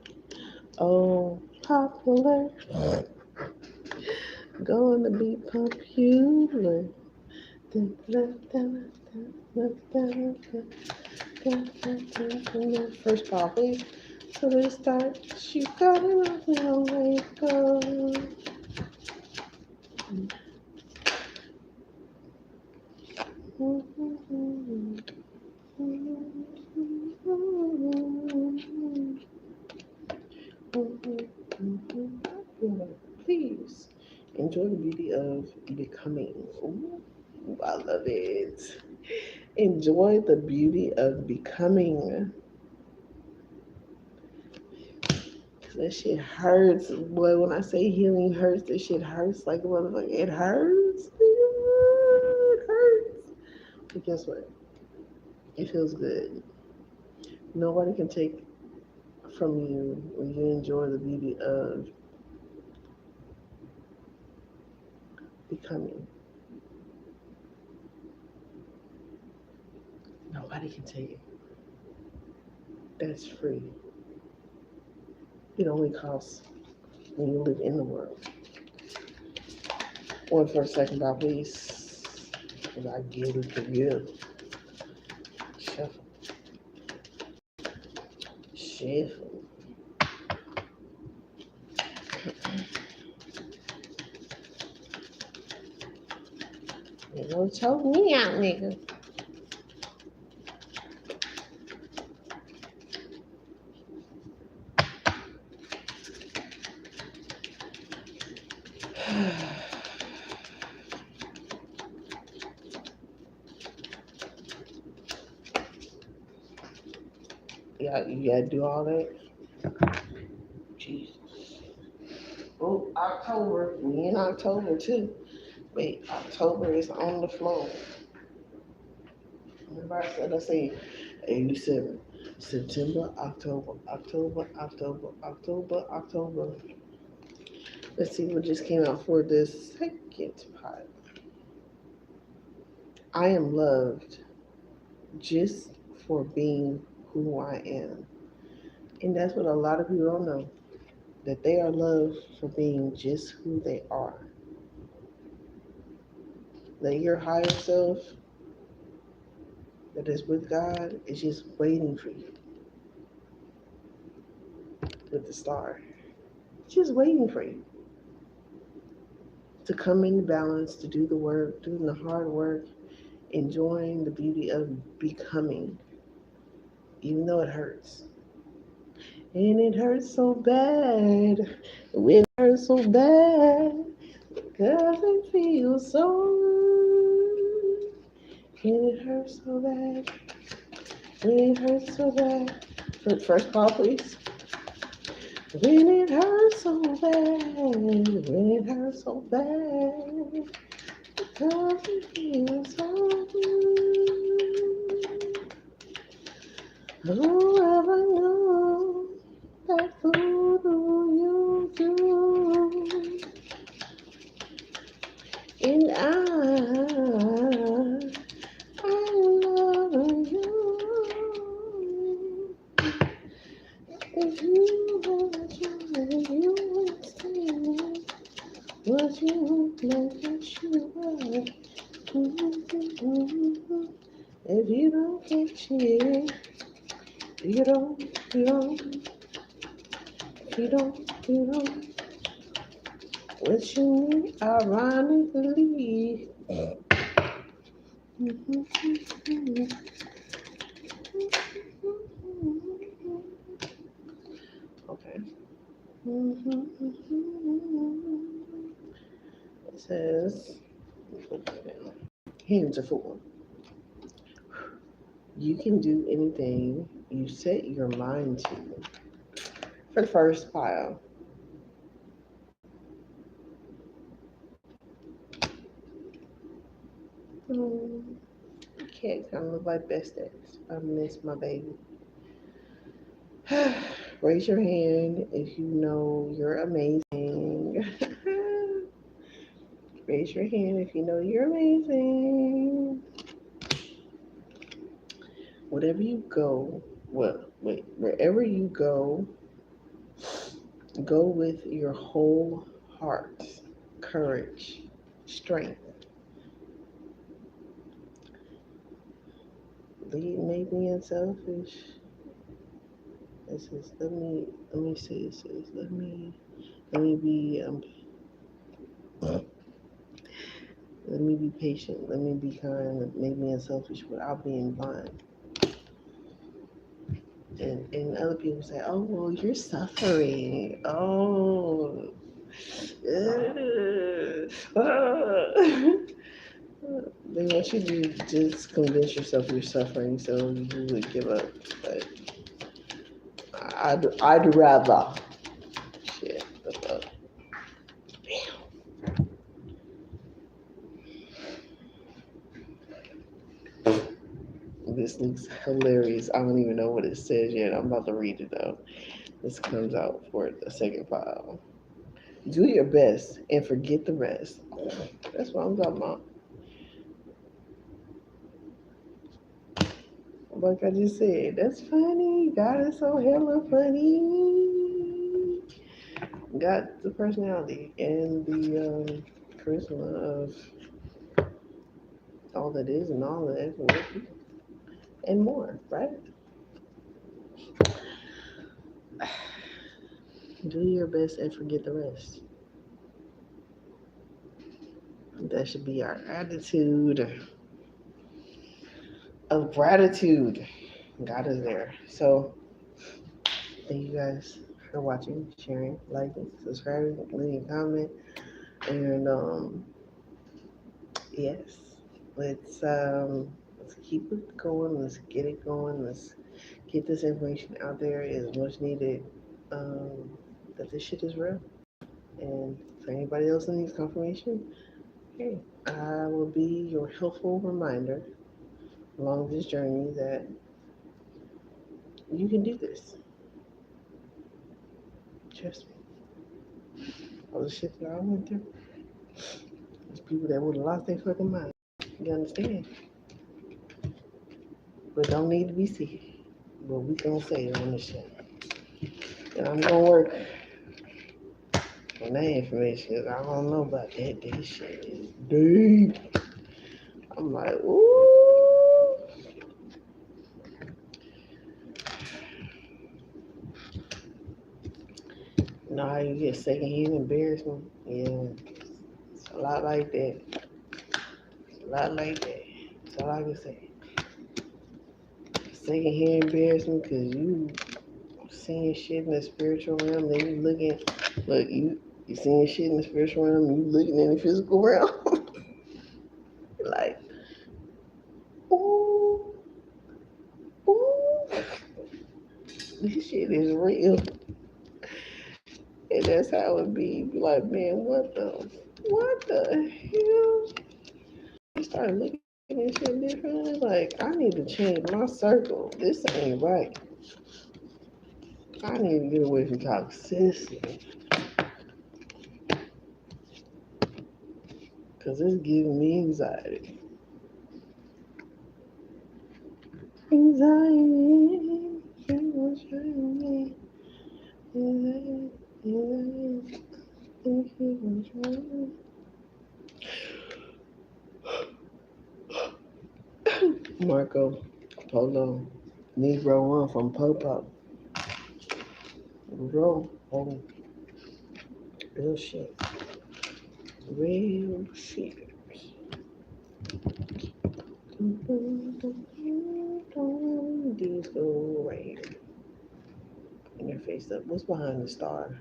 Oh, popular, going to be popular. First pile, please. So let's start. You got it on the way go. Please enjoy the beauty of becoming. Ooh. I love it. Enjoy the beauty of becoming. That shit hurts. Boy, when I say healing hurts, that shit hurts like a motherfucker. It hurts. It hurts. But guess what? It feels good. Nobody can take from you when you enjoy the beauty of becoming. Nobody can take it. That's free. It only costs when you live in the world. One for a second, Bob, please. Because I get it to you. Shuffle. Shuffle. You gonna choke me out, nigga. Yeah, you gotta do all that. Jesus. Oh, October. We in October too. Wait, October is on the floor. Remember I said, let's say 87. September, October. Let's see what just came out for this second part. I am loved just for being who I am. And that's what a lot of people don't know. That they are loved for being just who they are. That your higher self that is with God is just waiting for you with the star. Just waiting for you to come in balance, to do the work, doing the hard work, enjoying the beauty of becoming, even though it hurts. And it hurts so bad. It hurts so bad. Cause it feels so good. And it hurts so bad. And it hurts so bad. First call, please. When it hurts so bad. When it hurts so bad. Cause it feels so good. Whoever knew that voodoo you do. And I love you. If you had you, you would stay. Would you like that you were? If you don't get shit, you don't, you don't. What you mean, ironically. Okay. It says, here's a fool. You can do anything you set your mind to. For the first pile. Cat kind of look like best ex. I miss my baby. Raise your hand if you know you're amazing. Raise your hand if you know you're amazing. Whatever you go, wherever you go with your whole heart, courage, strength. Lead me being selfish. It says, let me see. It says, let me be let me be patient. Let me be kind. Make me unselfish without being blind. And other people say, oh, well, you're suffering. Oh. They want you to just convince yourself you're suffering so you would give up. But I'd rather. Shit. The fuck. This looks hilarious. I don't even know what it says yet. I'm about to read it though. This comes out for the second file. Do your best and forget the rest. That's what I'm talking about. Like I just said, that's funny. God is so hella funny. Got the personality and the charisma of all that is and all that is and more, right? Do your best and forget the rest. That should be our attitude of gratitude. God is there. So thank you guys for watching, sharing, liking, subscribing, leaving a comment, and yes, let's keep it going. Let's get it going. Let's get this information out there. It is much needed. That this shit is real. And for anybody else that needs confirmation, hey, I will be your helpful reminder along this journey that you can do this. Trust me. All the shit that I went through, there's people that would have lost their fucking mind. You understand? But don't need to be sick. But we gonna say it on this shit. And I'm gonna work on that information because I don't know about that. This shit is deep. I'm like, ooh. Nah, you get secondhand embarrassment. Yeah, it's a lot like that. It's a lot like that. That's all I can say. Secondhand embarrassment because you seeing shit in the spiritual realm, then you looking, look, you seeing shit in the spiritual realm, you looking in the physical realm. Like, ooh, ooh, this shit is real. And that's how it be like, man, what the hell? You start looking at shit differently. Like, I need to change my circle. This ain't right. I need to get away from toxicity. Because it's giving me anxiety. Anxiety. Keep on trying me. Anxiety. Keep on trying. Marco Polo. Negro one from Popo. Bro. Oh, real shit. Real shit. These go right here. In your face up. What's behind the star?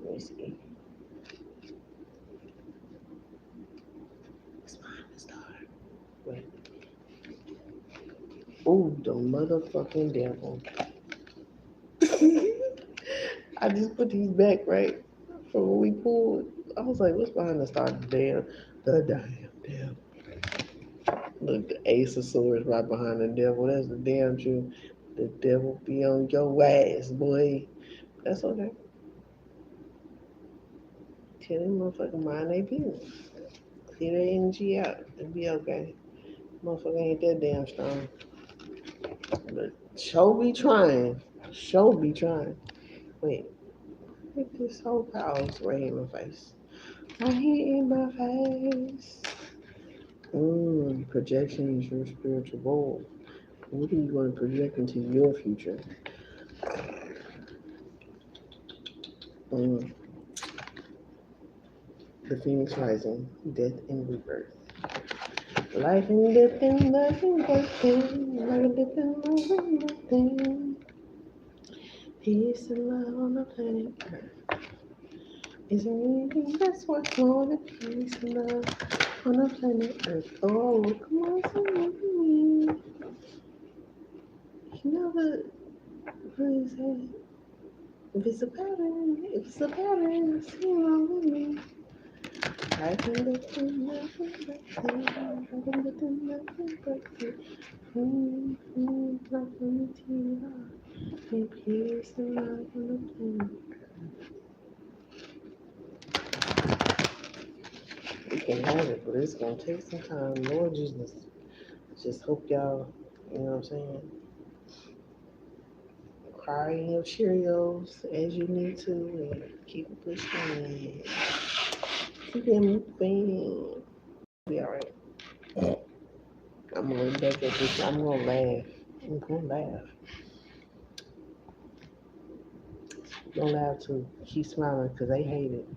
Let me see. What's behind the star? Wait. Oh, the motherfucking devil. I just put these back right from when we pulled. I was like, what's behind the star? The damn. Look, the ace of swords right behind the devil. That's the damn truth. The devil be on your ass, boy. That's okay. Tell them motherfucker mind they business. Clear their energy out. It'll be okay. Motherfucker ain't that damn strong. But show be trying. Show be trying. Wait. Look at this whole powers right here in my face. Right here in my face. Projection is your spiritual goal. What are you going to project into your future? Mm, the Phoenix Rising, Death and Rebirth. Life and death and life and death and life and death and life and death and peace and love on the planet Earth. Is there anything that's worth more than peace and love? On the planet Earth. Oh, come on, sing with me. You know what is that? If it's a pattern, sing along with me. I can look to nothing but you. I can look to nothing but you. Like on the TV. Maybe it's the light on the planet. We can have it, but it's gonna take some time. Lord Jesus. Just hope y'all, you know what I'm saying, cry in your Cheerios as you need to and keep it pushing. Keep it moving. Be alright. I'm gonna look back at this. I'm gonna laugh. I'm gonna laugh. Don't laugh too. Keep smiling because they hate it.